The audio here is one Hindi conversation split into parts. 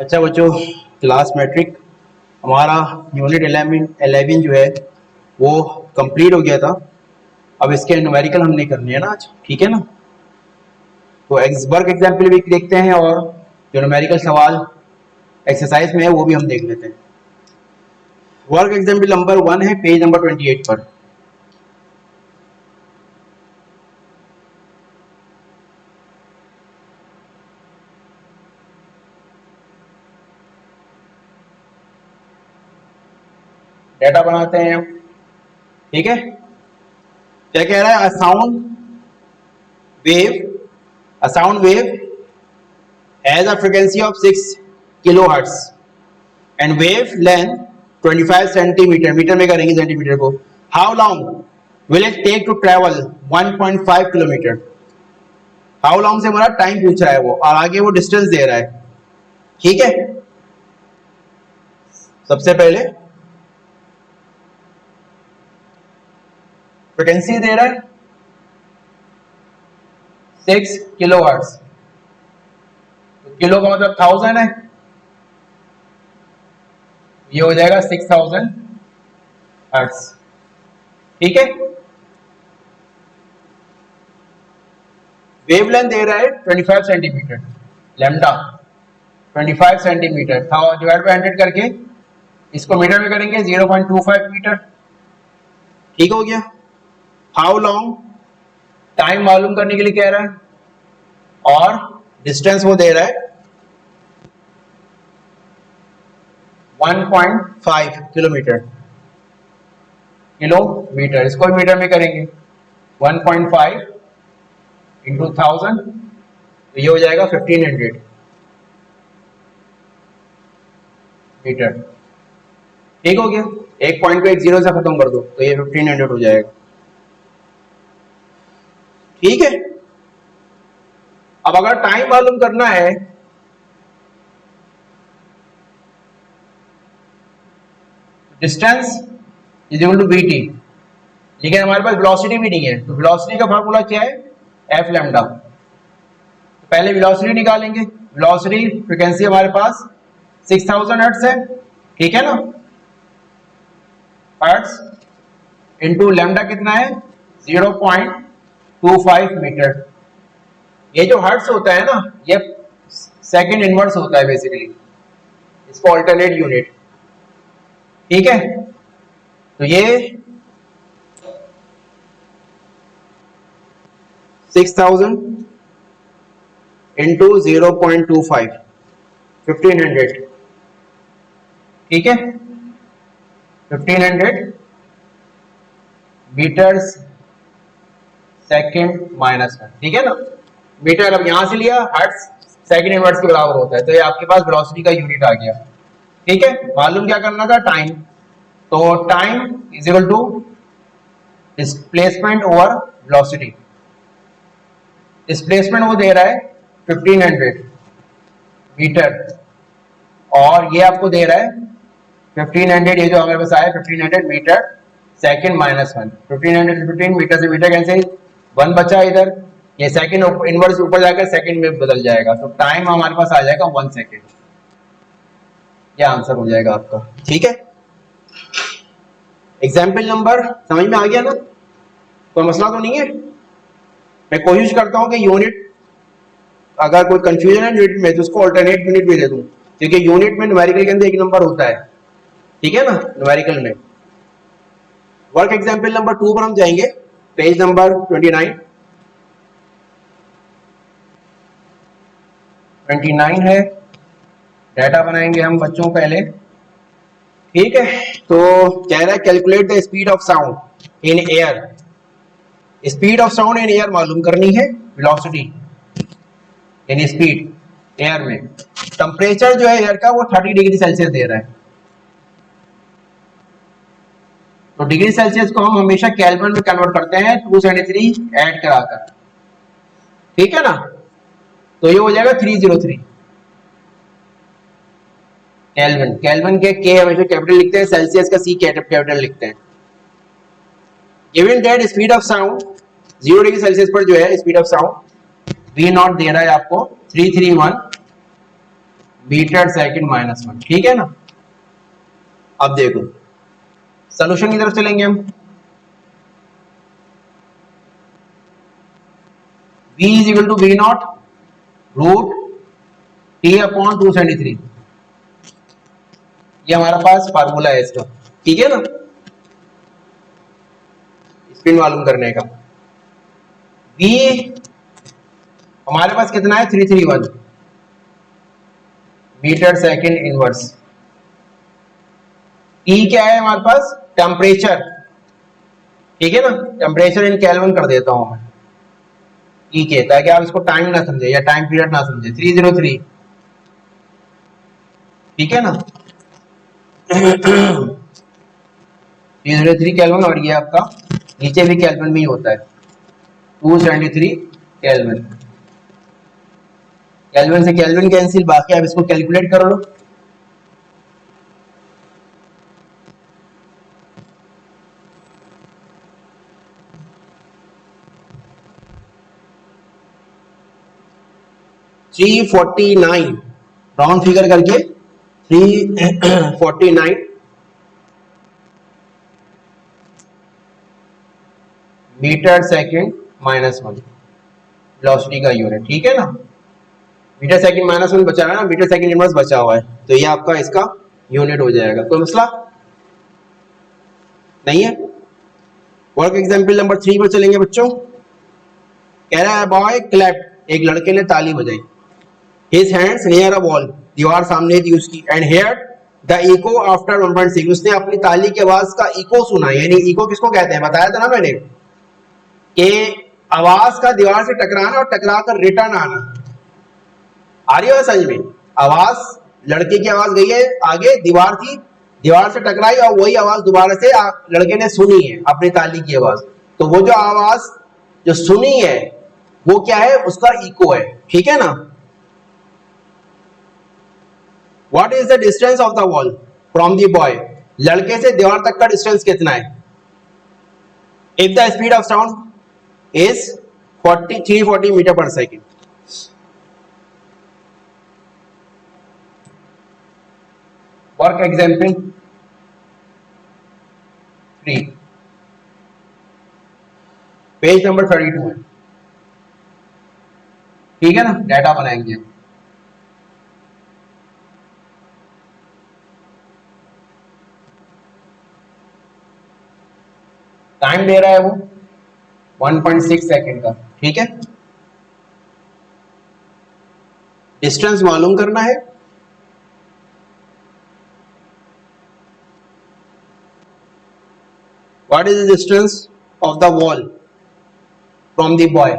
अच्छा बच्चों, क्लास मैट्रिक हमारा यूनिट 11 जो है वो कंप्लीट हो गया था। अब इसके न्यूमेरिकल हमने करने हैं ना आज, ठीक है ना। तो वर्क एग्जाम्पल भी देखते हैं और जो न्यूमेरिकल सवाल एक्सरसाइज में है वो भी हम देख लेते हैं। वर्क एग्जाम्पल नंबर 1 है पेज नंबर 28 पर। डेटा बनाते हैं, ठीक है। क्या कह रहा है? a sound wave has a frequency of 6 kilohertz and wave length 25 centimeter, metre में करेंगे सेंटीमीटर को। how long will it take to travel 1.5 kilometre? how long से हमारा टाइम पूछ रहा है वो, और आगे वो डिस्टेंस दे रहा है, ठीक है। सबसे पहले फ्रिक्वेंसी दे रहा है 6 किलोहर्ट्ज, तो किलो का मतलब 1000 है, ये हो जाएगा 6000 हर्ट्ज, ठीक है। वेवलेंथ दे रहा है 25 सेंटीमीटर, लैम्डा 25 सेंटीमीटर था, डिवाइड बाय 100 करके इसको मीटर में करेंगे 0.25 मीटर, ठीक हो गया। हाउ लॉन्ग, टाइम मालूम करने के लिए कह रहा है, और डिस्टेंस वो दे रहा है 1.5 किलोमीटर, किलोमीटर, इसको मीटर में करेंगे 1.5 इंटू 1000, तो ये हो जाएगा 1500 मीटर, ठीक हो गया। एक पॉइंट को एक जीरो से खत्म कर दो तो ये 1500 हो जाएगा, ठीक है। अब अगर टाइम मालूम करना है distance is equal to VT, लेकिन हमारे पास वेलोसिटी भी नहीं है, तो वेलोसिटी का फार्मूला क्या है? F lambda. तो पहले वेलोसिटी निकालेंगे। वेलोसिटी फ्रीक्वेंसी हमारे पास 6000 हर्ट्ज है, ठीक है ना। हर्ट्ज इंटू लैम्डा कितना है? 0.25 मीटर। ये जो हर्ट्ज होता है ना, ये सेकंड इनवर्स होता है बेसिकली, इसको अल्टरनेट यूनिट, ठीक है। तो ये 6000 इंटू 0.25 1500, ठीक है। 1500 मीटर्स सेकेंड माइनस 1, ठीक है ना। मीटर अब यहां से लिया, हर्ट्ज सेकेंड इनवर्स के बराबर होता है, तो ये आपके पास वेलोसिटी का यूनिट आ गया, ठीक है। मालूम क्या करना था? टाइम। तो time is equal to displacement over velocity. Displacement वो दे रहा है 1500 मीटर, और ये आपको दे रहा है 1500, ये जो हमारे पास आया 1500 मीटर सेकंड माइनस 1, 1500 15 मीटर से मीटर कैंसिल, 1 बचा इधर, ये सेकंड इनवर्स ऊपर जाकर सेकंड में बदल जाएगा, तो टाइम हमारे पास आ जाएगा 1 सेकंड। ये आंसर हो जाएगा आपका, ठीक है। एग्जाम्पल नंबर समझ में आ गया ना? कोई मसला तो नहीं है। मैं कोशिश करता हूं कि यूनिट, अगर कोई कंफ्यूजन है यूनिट में तो उसको अल्टरनेट यूनिट भी दे दूं, क्योंकि यूनिट में न्यूमेरिकल के अंदर एक नंबर होता है, ठीक है ना, न्यूमेरिकल में। वर्क एग्जाम्पल नंबर 2 पर हम जाएंगे, पेज नंबर 29 है। डेटा बनाएंगे हम बच्चों पहले, ठीक है। तो कह रहा है calculate the speed of sound in air. Speed of sound in air मालूम करनी है, वेलोसिटी यानी स्पीड एयर में। टेम्परेचर जो है एयर का वो 30 डिग्री सेल्सियस दे रहा है, तो डिग्री सेल्सियस को हम हमेशा केल्विन में कन्वर्ट करते हैं 273 ऐड कराकर, ठीक है ना। तो ये हो जाएगा 303 केल्विन। केल्विन के के हमेशा कैपिटल लिखते हैं, सेल्सियस का सी कैपिटल लिखते हैं। Given that speed of sound 0 degree Celsius पर जो है स्पीड ऑफ साउंड V0 दे रहा है आपको 331 मीटर सेकंड माइनस 1, ठीक है ना। अब देखो सॉल्यूशन की तरफ चलेंगे हम। v is equal to V naught root T upon 273, ये हमारा पास फार्मूला है इसका, ठीक है ना, स्पिन मालूम करने का। v हमारे पास कितना है 331 मीटर सेकंड इनवर्स। E क्या है हमारे पास, टेम्परेचर, ठीक है ना, टेम्परेचर इन केल्विन कर देता हूं मैं E के, ताकि आप इसको टाइम ना समझे या टाइम पीरियड ना समझे। 303, ठीक है ना 303 केल्विन, और ये आपका नीचे भी केल्विन में ही होता है 273 केल्विन। केल्विन से केल्विन कैंसिल, बाकी आप इसको कैलकुलेट कर लो। $349 राउंड फिगर करके 349 मीटर सेकंड माइनस 1 वेलोसिटी का यूनिट, ठीक है ना। मीटर सेकंड माइनस 1 बचा है ना, मीटर सेकंड इनवर्स बचा हुआ है, तो ये आपका इसका यूनिट हो जाएगा। कोई मसला नहीं है। वर्क एग्जाम्पल नंबर 3 पर चलेंगे बच्चों। कह रहा है बॉय क्लैप्ड, एक लड़के ने ताली बजाई। His hands near a wall, दीवार सामने थी उसकी। And heard the echo after 1.6, उसने अपनी ताली की आवाज का इको सुना। यानी इको किसको कहते हैं, बताया था ना मैंने कि आवाज का दीवार से टकराना और टकरा कर रिटर्न आना। आ रही है समझ में, आवाज लड़के की आवाज गई है आगे, दीवार थी, दीवार से टकराई और वही आवाज दोबारा से लड़के ने सुनी है अपनी ताली की आवाज। तो वो जो आवाज जो सुनी है वो क्या है, उसका इको है, ठीक है ना। What is the distance of the wall from the boy, लड़के से दीवार तक का डिस्टेंस कितना है। If the speed of sound is 340 meter per second. Work example 3, page number 32 है, ठीक है ना। डाटा बनाएंगे, टाइम दे रहा है वो 1.6 सेकेंड का, ठीक है। डिस्टेंस मालूम करना है। What is the distance of the wall from the boy,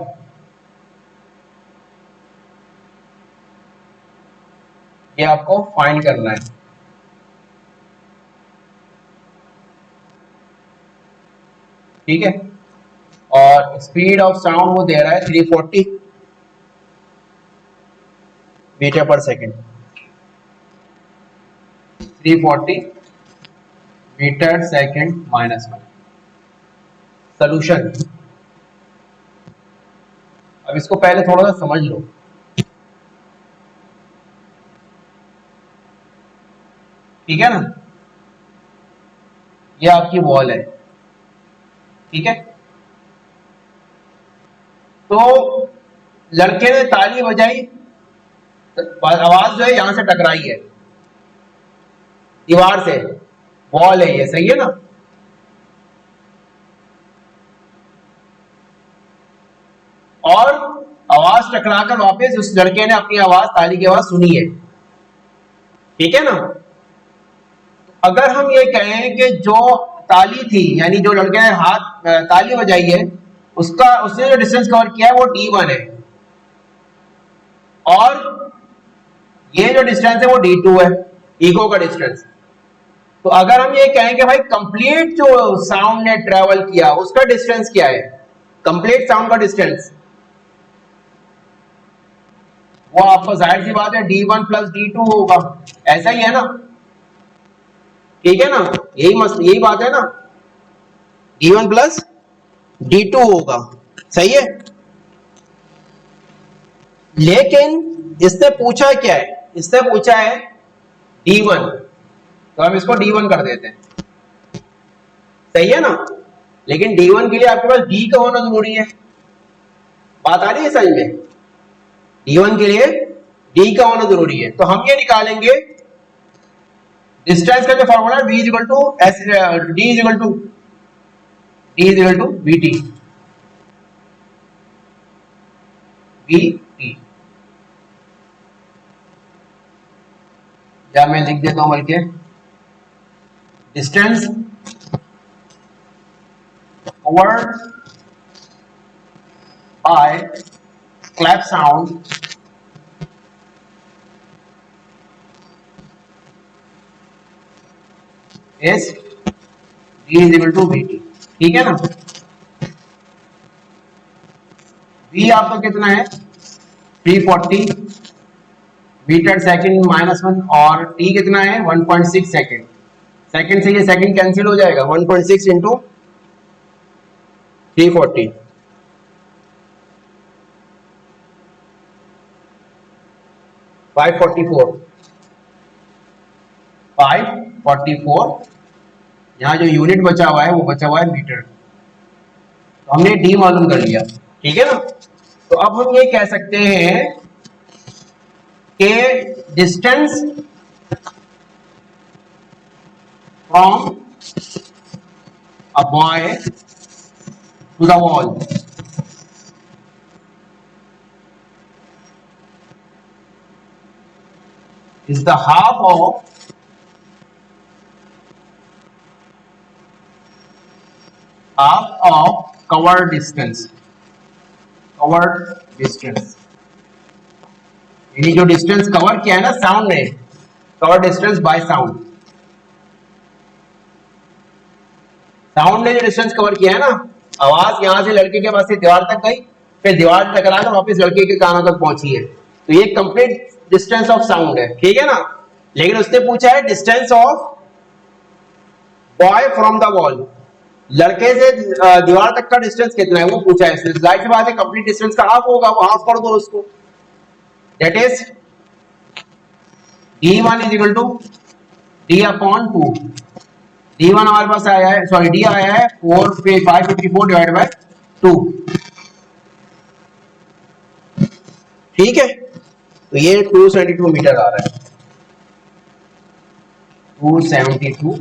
ये आपको फाइंड करना है, ठीक है। और स्पीड ऑफ साउंड वो दे रहा है 340 मीटर पर second, 340 metre second minus 1। Solution, अब इसको पहले थोड़ा सा समझ लो, ठीक है ना। ये आपकी वॉल है, ठीक है। तो लड़के ने ताली बजाई, आवाज जो है यहां से टकराई है दीवार से, वॉल है ये, सही है ना। और आवाज टकराकर वापस उस लड़के ने अपनी आवाज, ताली की आवाज सुनी है, ठीक है ना। अगर हम ये कहें कि जो ताली थी, यानी जो लड़के ने हाथ ताली बजाई है, उसने जो डिस्टेंस कवर किया है वो d1 है, और ये जो डिस्टेंस है वो d2 है, इको का डिस्टेंस। तो अगर हम ये कहें कि भाई कंप्लीट जो साउंड ने ट्रेवल किया उसका डिस्टेंस क्या है, कंप्लीट साउंड का डिस्टेंस, वो आपको जाहिर सी बात है d1 प्लस d2 होगा, ऐसा ही है ना, ठीक है ना। यही बात है ना, d1 प्लस d2 होगा, सही है। लेकिन इसने पूछा क्या है, इससे पूछा है D1, तो हम इसको D1 कर देते हैं, सही है ना। लेकिन D1 के लिए आपके पास D का होना जरूरी है, बात आ रही है समझ में। D1 के लिए D का होना जरूरी है, तो हम ये निकालेंगे डिस्टेंस का जो फॉर्मूला है V equal to S, D equal to VT, VT, या मैं लिख देता हूं बल्कि distance covered by clap sound is D is equal to VT, ठीक है ना। V आपका कितना है 340 मीटर सेकंड -1, और T कितना है 1.6 सेकंड। सेकंड से ये सेकंड कैंसिल हो जाएगा, 1.6 इंटू 340, 544, 544। यहाँ जो यूनिट बचा हुआ है वो बचा हुआ है मीटर, तो हमने D मालूम कर लिया, ठीक है ना। तो अब हम ये कह सकते हैं कि distance from a boy to the wall is the half of covered distance, यानी जो डिस्टेंस कवर किया है ना साउंड ने, cover distance by sound, sound ने जो डिस्टेंस कवर किया है ना, आवाज यहां से लड़के के पास से दीवार तक गई, फिर दीवार टकरा कर वापस लड़के के कानों तक पहुंची है, तो ये कंप्लीट डिस्टेंस ऑफ साउंड है, ठीक है ना। लेकिन उसने पूछा है distance of boy from the wall, लड़के से दीवार तक का डिस्टेंस कितना है वो पूछा है। जाहिर सी बात है कंप्लीट डिस्टेंस का हाफ होगा, वो हाफ कर दो उसको, that is D1 is equal to D upon 2। D1 हमारे पास आया है, सॉरी D आया है 554 डिवाइड बाय 2, ठीक है। तो ये 272 मीटर आ रहा है, 272,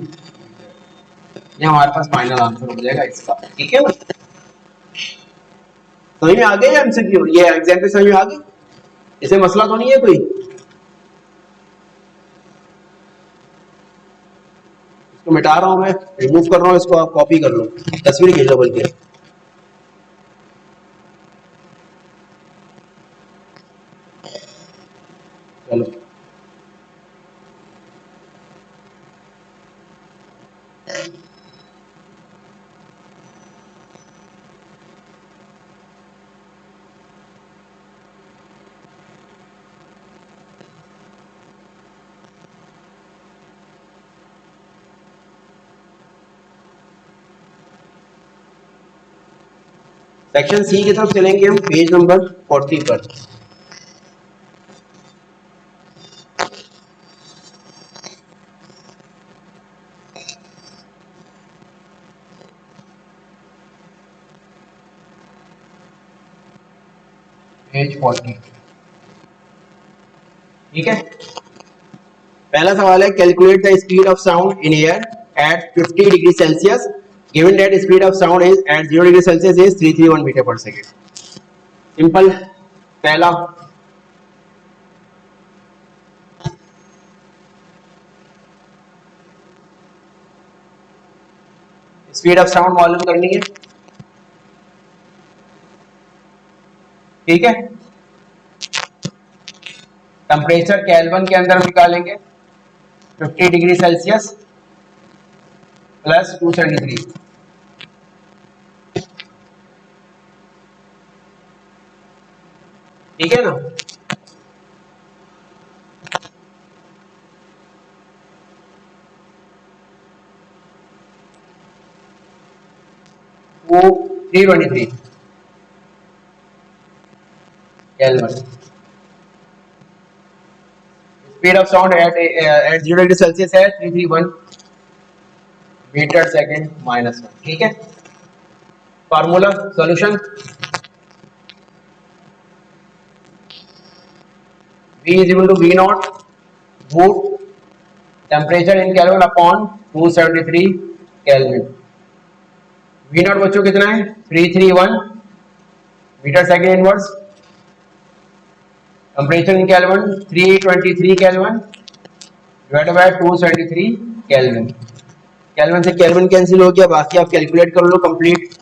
ये हमारे पास फाइनल आंसर हो जाएगा इसका, ठीक है ना। समझ में आ गया एमसीक्यू, ये एग्जाम समझ में आ गई, इसे मसला तो नहीं है कोई। इसको मिटा रहा हूं मैं, रिमूव कर रहा हूं इसको, आप कॉपी कर लो, तस्वीर खींच लो बल्कि। चलो सेक्शन सी की तरफ चलेंगे हम, पेज नंबर 40 पर। पेज 40, ठीक है। पहला सवाल है calculate the speed of sound in air at 50 degree Celsius given that speed of sound is at 0 degree Celsius is 331 metre पर सेकेंड। सिंपल, पहला स्पीड ऑफ साउंड मालूम करनी है, ठीक है। टेम्परेचर केल्विन के अंदर निकालेंगे, 50 डिग्री सेल्सियस प्लस 273, ठीक है ना। वो 323 kelvin, speed of sound eight 0 degree Celsius है 331 मीटर सेकेंड माइनस 1। ठीक है, formula solution V is equal to V naught root temperature in Kelvin upon 273 Kelvin। V naught बच्चों कितना है 331 metre second inverse, temperature in kelvin 323 kelvin divided by 273 kelvin. Kelvin से केल्विन कैंसिल हो गया, बाकी आप कैलकुलेट कर लो complete.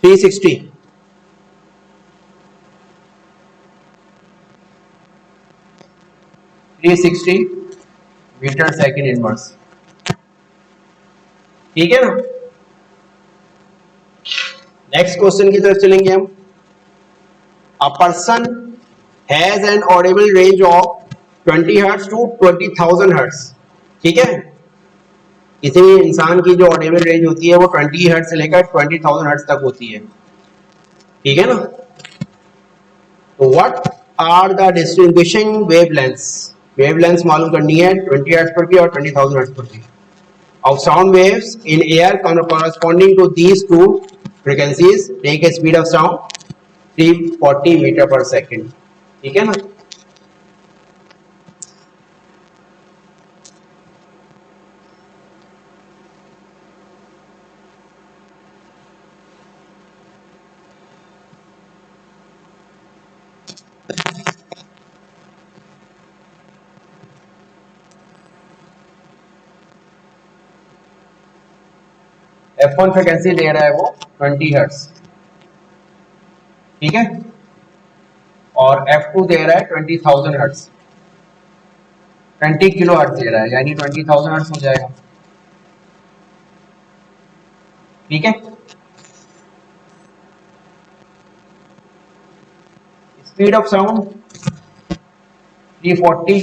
Three sixty metre second inverse. ठीक है ना, नेक्स्ट क्वेश्चन की तरफ चलेंगे हम। A person has an audible range of 20 hertz to 20,000 hertz. ठीक है, किसी भी इंसान की जो ऑडिबल रेंज होती है वो 20 हर्ट्ज से लेकर 20,000 हर्ट्ज तक होती है। ठीक है ना, तो what are the distinguishing wavelengths, wavelengths मालूम करनी है 20 हर्ट्ज पर भी और 20,000 हर्ट्ज पर भी, of sound waves in air corresponding to these two frequencies take a speed of sound 340 meter per second। ठीक है ना, F1 फ्रिक्वेंसी दे रहा है वो 20 हर्ट्ज। ठीक है, और F2 दे रहा है 20,000 हर्ट्ज, 20 किलो हर्ट्ज दे रहा है, यानी 20,000 हर्ट्ज हो जाएगा। ठीक है, speed of sound 340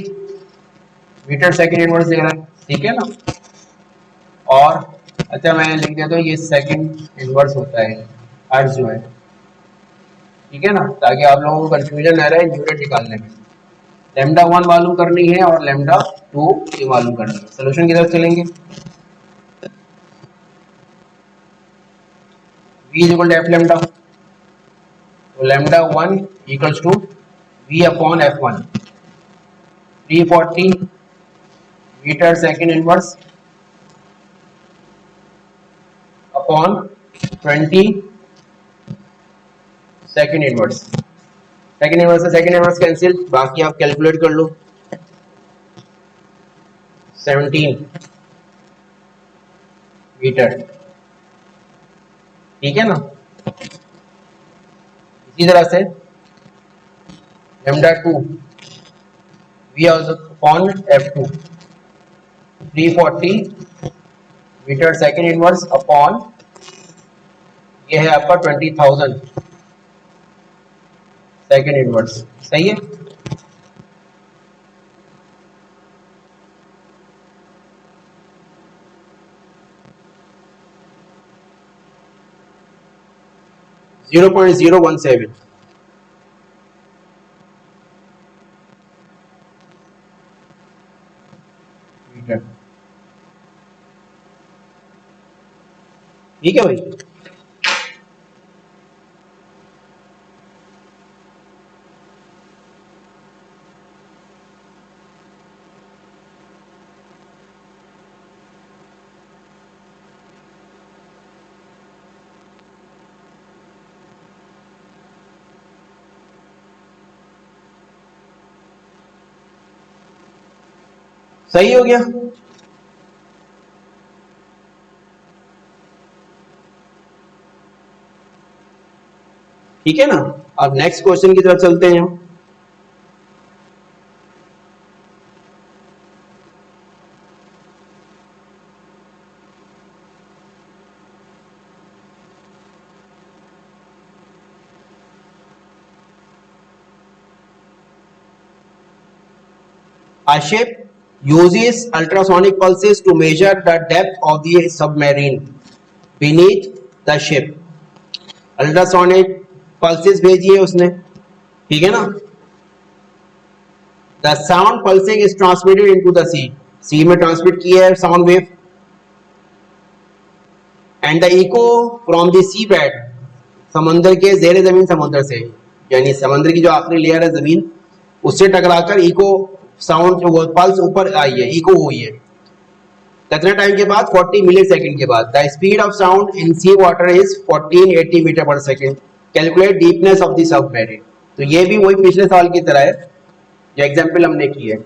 metre second inverse दे रहा है। ठीक है ना, और अच्छा मैं लिख देता हूँ ये सेकंड इनवर्स होता है हर्ट्ज जो है। ठीक है ना, ताकि आप लोगों को कंफ्यूजन ना रहे यूनिट निकालने में। लैम्डा 1 मालूम करनी है और लैम्डा 2 ये मालूम करनी है। सोल्यूशन की तरफ चलेंगे। V is equal to F lambda, तो lambda 1 equals to V upon F1 340 metre second inverse upon 20 second inverse. Second inverse से सेकेंड इनवर्स कैंसिल, बाकी आप कैलकुलेट कर लो 17 मीटर। ठीक है ना, इसी तरह से lambda 2 V upon F2 340 metre second inverse upon ये है आपका 20,000 सेकेंड इनवर्स। सही है, जीरो 0.017 मीटर। ठीक है भाई, सही हो गया। ठीक है ना, अब नेक्स्ट क्वेश्चन की तरफ चलते हैं हम। A ship uses ultrasonic pulses to measure the depth of the submarine beneath the ship. Ultrasonic pulses भेजी है उसने, ठीक है ना. The sound pulsing is transmitted into the sea, sea में ट्रांसमिट किया है sound wave. And the echo from the sea bed, समंदर के जेर जमीन समुद्र से, यानी समुद्र की जो आखिरी लेयर है जमीन उससे टकराकर इको साउंड जो पल्स ऊपर आई है, इको हुई है. कितने टाइम के बाद? 40 मिली सेकेंड के बाद. The speed of sound in sea water is 1480 metre पर second. Calculate deepness of the submarine. तो ये भी वही पिछले साल की तरह है जो एग्जाम्पल हमने की है.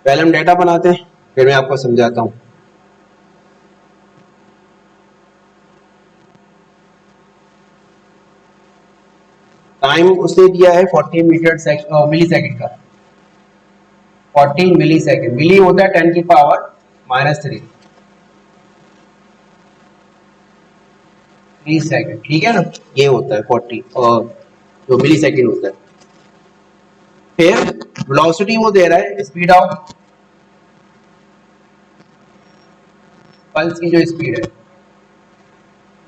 पहले हम डेटा बनाते हैं, फिर मैं आपको समझाता हूं. टाइम उसने दिया है 40 मिली सेकेंड का. 40 मिली सेकेंड, मिली होता है 10 की पावर -3 सेकेंड, ठीक है ना. ये होता है 40 और जो मिली सेकेंड होता है. फिर वेलोसिटी वो दे रहा है, स्पीड ऑफ पल्स की जो स्पीड है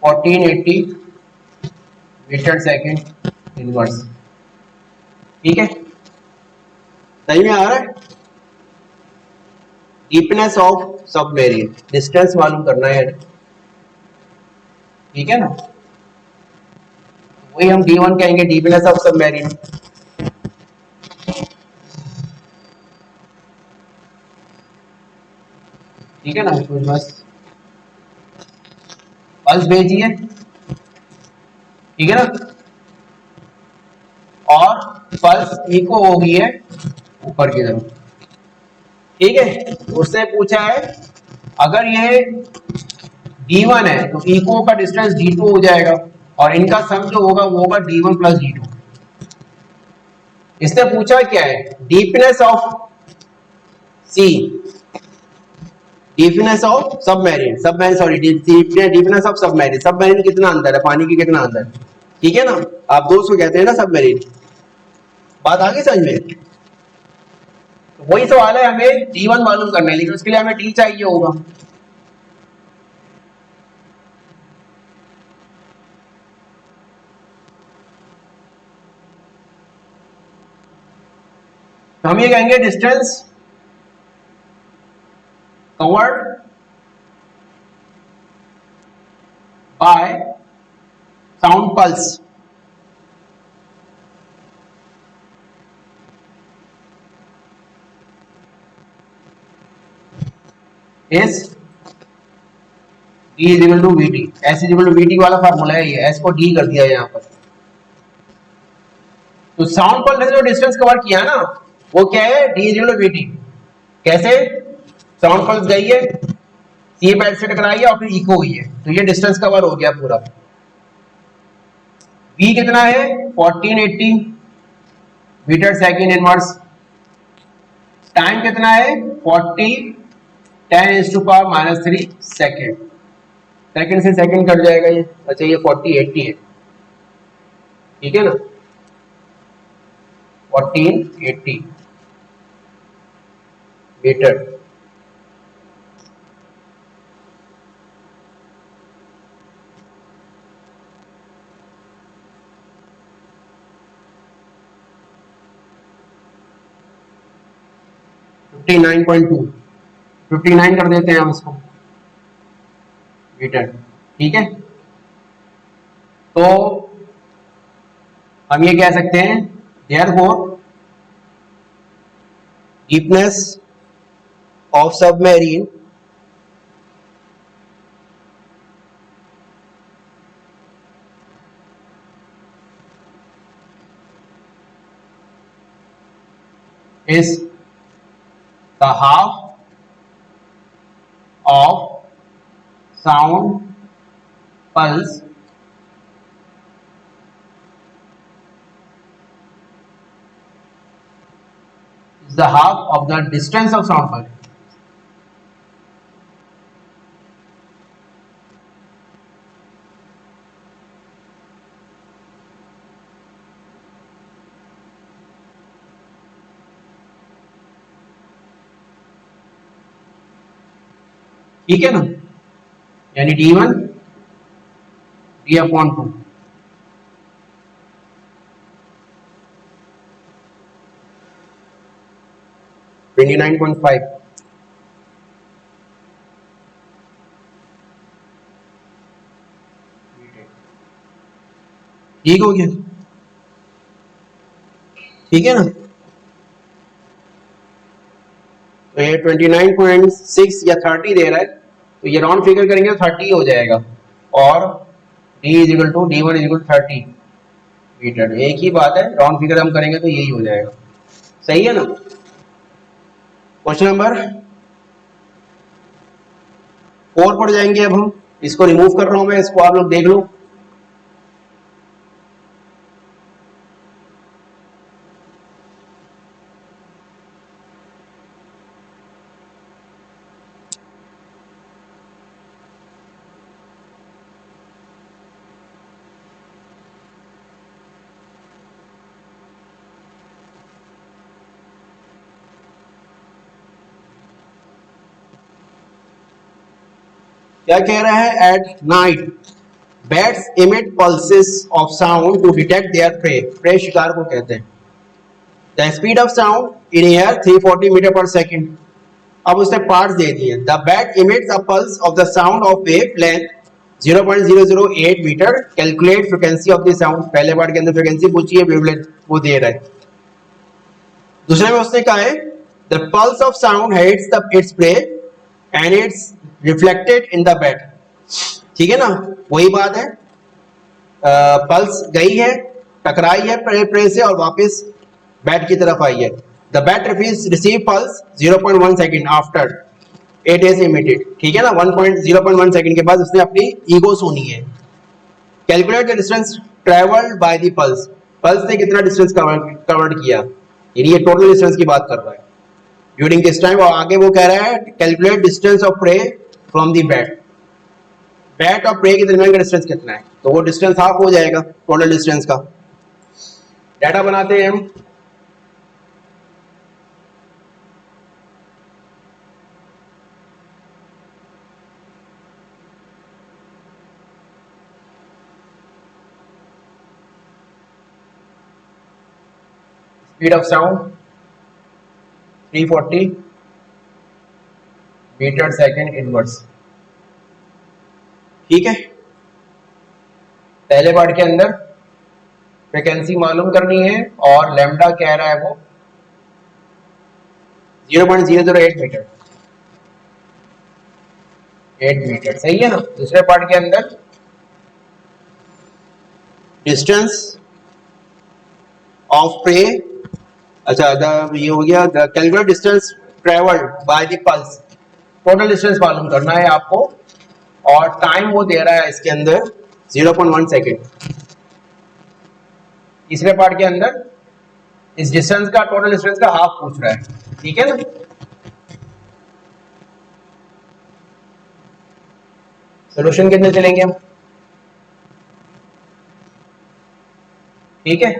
1480 मीटर सेकेंड इनवर्स. ठीक है, सही में आ रहा है. डीपनेस ऑफ सबमरीन, डिस्टेंस मालूम करना है, ठीक है ना. वही हम D1 कहेंगे, डीपनेस ऑफ सबमरीन. ठीक है ना. तो बस पल्स भेजिए, ठीक है ना, और पल्स इको हो गई है ऊपर की तरफ. ठीक है, उससे पूछा है अगर ये D1 है तो इको का डिस्टेंस D2 हो जाएगा और इनका सम जो होगा वो होगा D1 प्लस D2. इसने पूछा क्या है? Deepness of sea, deepness of submarine, deepness of submarine. Submarine कितना अंदर है, पानी के कितना अंदर, ठीक है ना. आप दोस्त को कहते हैं ना सबमरीन. बात आ गई समझ में. तो वही सवाल है, हमें D1 मालूम करना है, लेकिन उसके लिए हमें D चाहिए होगा. तो हम ये कहेंगे distance covered by sound pulse is D is equal to VT. S is equal to VT वाला फार्मूला है ये, S को D कर दिया है यहां पर. तो साउंड पल्स ने जो डिस्टेंस कवर किया ना वो क्या है? D is equal to VT. कैसे? साउंड पल्स गई है, सी बेड से टकराई है और फिर इको हुई है, तो ये डिस्टेंस कवर हो गया पूरा. V कितना है? 1480 मीटर सेकेंड इनवर्स. टाइम कितना है? 40 10⁻³ सेकेंड. सेकेंड से सेकेंड कट जाएगा ये. अच्छा, ये 4080 है, ठीक है ना. 1480 मीटर. $59.2, 59 कर देते हैं हम इसको मीटर. ठीक है, तो हम ये कह सकते हैं therefore deepness of submarine is the half of sound pulse is the half of the distance of sound pulse. ठीक है ना, यानी D1 D/2 29.5 ठीक हो गया, ठीक है ना। तो ये 29.6 या 30 दे रहा है, तो ये राउंड फिगर करेंगे तो 30 हो जाएगा, और D is equal to D1 is equal 30 metre. एक ही बात है, राउंड फिगर हम करेंगे तो यही हो जाएगा, सही है ना। क्वेश्चन नंबर 4 पर जाएंगे अब हम, इसको रिमूव कर रहा हूं मैं, इसको आप लोग देख लो। क्या कह रहा है, at night bats emit pulses of sound to detect their prey. Prey शिकार को कहते हैं। The speed of sound in air 340 metre पर सेकेंड। अब उसने पार्ट्स दे दिए। The bat emits a pulse of the sound of wavelength 0.008 metre. Calculate frequency of the sound. पहले पार्ट के अंदर फ्रीक्वेंसी पूछी है, वेवलेंथ वो दे रहा है। दूसरे में उसने कहा है the pulse of sound hits the its prey and it's reflected in the bat. ठीक है ना, वही बात है, पल्स गई है, टकराई है प्रे से और वापस बैट की तरफ आई है। The bat receive pulse 0.1 second after it is emitted. ठीक है ना, 0.1 सेकेंड के बाद उसने अपनी ईगो सुनी है। Calculate the distance travelled by the pulse. Pulse ने कितना डिस्टेंस कवर्ड किया, यानी ये टोटल डिस्टेंस की बात कर रहा है ड्यूरिंग दिस टाइम। और आगे वो कह रहा है calculate distance of prey from the bat. Bat और प्रे के दरमियान का डिस्टेंस कितना है, तो वो डिस्टेंस हाफ हो जाएगा टोटल डिस्टेंस का। डाटा बनाते हैं हम। Speed of sound 340 metre second inverse. ठीक है, पहले पार्ट के अंदर फ्रीक्वेंसी मालूम करनी है और लैम्डा कह रहा है वो 0.008 मीटर, 8 मीटर, सही है ना। दूसरे पार्ट के अंदर डिस्टेंस ऑफ प्रे, अच्छा ये हो गया। Calculate distance travelled by the pulse. Total distance मालूम करना है आपको और टाइम वो दे रहा है इसके अंदर 0.1 सेकेंड। तीसरे पार्ट के अंदर इस डिस्टेंस का, टोटल डिस्टेंस का हाफ पूछ रहा है। ठीक है ना, सोल्यूशन कितने चलेंगे हम। ठीक है,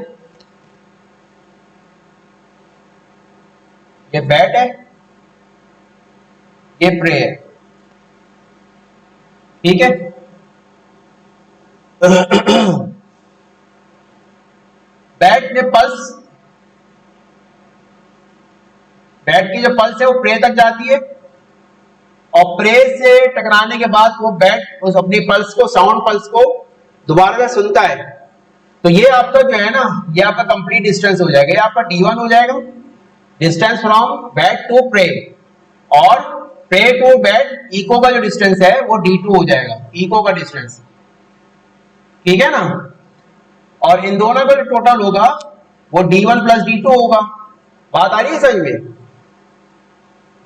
ये बैट है, ये प्रे है। ठीक है, बैट ने पल्स, बैट की जो पल्स है वो प्रे तक जाती है और प्रे से टकराने के बाद वो बैट उस अपनी पल्स को, साउंड पल्स को दोबारा में सुनता है। तो ये आपका जो है ना, ये आपका कंप्लीट डिस्टेंस हो जाएगा। ये आपका D1 हो जाएगा, distance from bat to prey, और प्रे टू बैट इको का जो डिस्टेंस है वो D2 हो जाएगा, इको का डिस्टेंस। ठीक है ना, और इन दोनों का जो टोटल होगा वो D1 प्लस D2 होगा। बात आ रही है समझ में।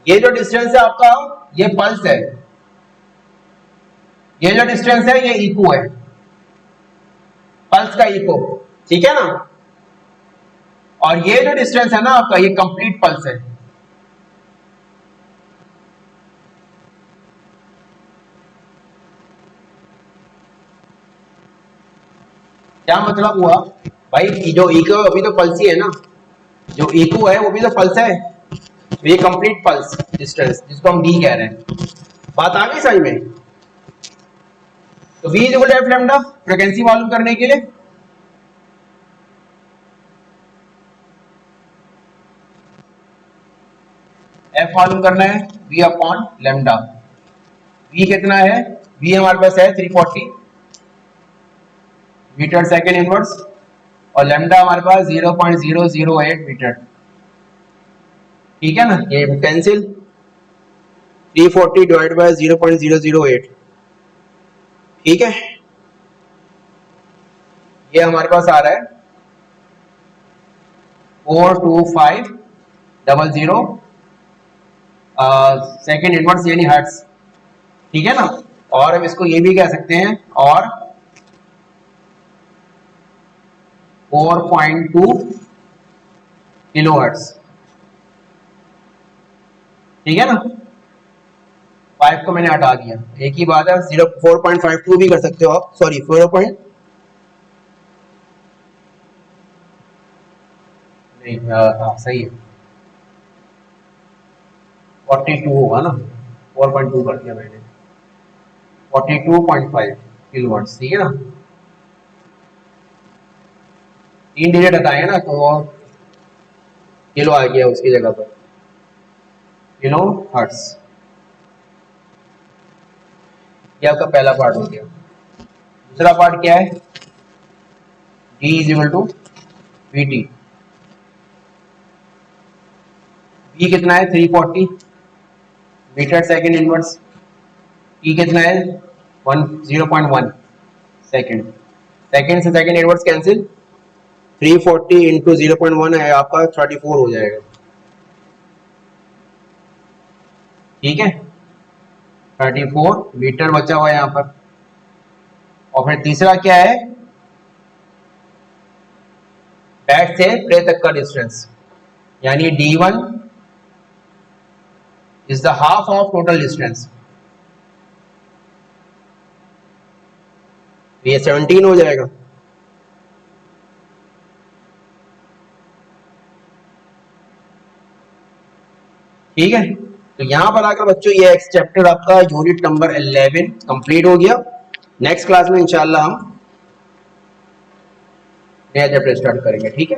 ये जो डिस्टेंस है आपका, ये पल्स है, ये जो डिस्टेंस है ये इको है, पल्स का इको। ठीक है ना, और ये जो डिस्टेंस है ना आपका, ये कंप्लीट पल्स है। क्या मतलब हुआ भाई, जो इको अभी तो पल्स ही है ना, जो इको है वो भी तो पल्स है। तो ये कंप्लीट पल्स डिस्टेंस जिसको हम डी कह रहे हैं। बात आ गई समझ में? तो V is equal to F lambda, frequency मालूम करने के लिए एफ मालूम करना है V अपॉन लैम्डा। V कितना है? V हमारे पास है 340 मीटर सेकेंड इनवर्स और लैम्डा हमारे पास 0.008 मीटर। ठीक है ना, ये कैंसिल 340 डिवाइड बाय 0.008। ठीक है, ये हमारे पास आ रहा है 42500 सेकेंड इनवर्स यानी हर्ट्ज। ठीक है ना, और हम इसको ये भी कह सकते हैं और 4.2 किलो हर्ट्ज। ठीक है ना, 5 को मैंने हटा दिया, एक ही बात है, 4.52 भी कर सकते हो आप, सॉरी 4. नहीं, हाँ सही है 42 होगा ना, 4.2 कर दिया मैंने, 42.5 किलोवाट्स। ठीक है ना, 3 डिजिट हटाए ना तो किलो आ गया उसकी जगह पर, किलो हर्ट्ज। ये आपका पहला पार्ट हो गया। दूसरा पार्ट क्या है? D is equal to VT। V कितना है? 340 मीटर सेकेंड इनवर्स। E कितना है? 0.1 सेकेंड। सेकेंड से सेकेंड इनवर्स कैंसिल, 340 इंटू 0.1 है आपका 34 हो जाएगा। ठीक है, 34 मीटर बचा हुआ है यहाँ पर। और फिर तीसरा क्या है? बैट से प्ले तक का डिस्टेंस, यानी D1 is the half of total distance. ये 17 हो जाएगा। ठीक है, तो यहां पर आकर बच्चों ये चैप्टर आपका यूनिट नंबर 11 कंप्लीट हो गया। नेक्स्ट क्लास में इंशाल्लाह हम नया चैप्टर स्टार्ट करेंगे। ठीक है।